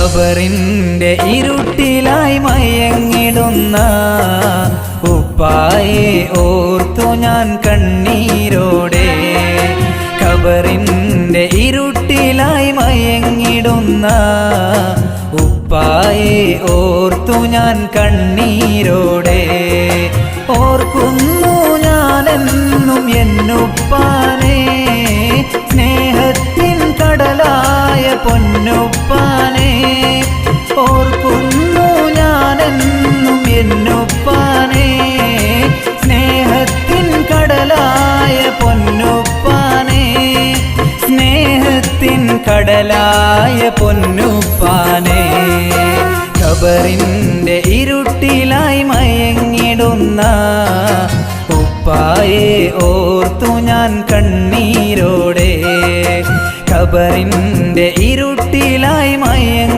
ഖബറിന്റെ ഇരുട്ടിലായി മയങ്ങിടുന്ന ഉപ്പായെ ഓർത്തു ഞാൻ കണ്ണീരോടെ. ഖബറിന്റെ ഇരുട്ടിലായി മയങ്ങിടുന്ന ഉപ്പായെ ഓർത്തു ഞാൻ കണ്ണീരോടെ. ഓർക്കുന്നു ഞാനെന്നും എന്നുപ്പാനെ, സ്നേഹത്തിൻ കടലായ പൊന്നുപ്പാനെ. ഓർക്കുന്നു ഞാനെന്നും എന്നുപ്പാനെ, സ്നേഹത്തിൻ കടലായ പൊന്നുപ്പാനെ. സ്നേഹത്തിൻ കടലായ പൊന്നുപ്പാനെ. ഖബറിന്റെ ഇരുട്ടിലായി മയങ്ങിടുന്ന ഉപ്പായെ ഓർത്തു ഞാൻ കണ്ണീരോടെ. ഖബറിന്റെ ഇരുട്ടിലായി മയങ്ങി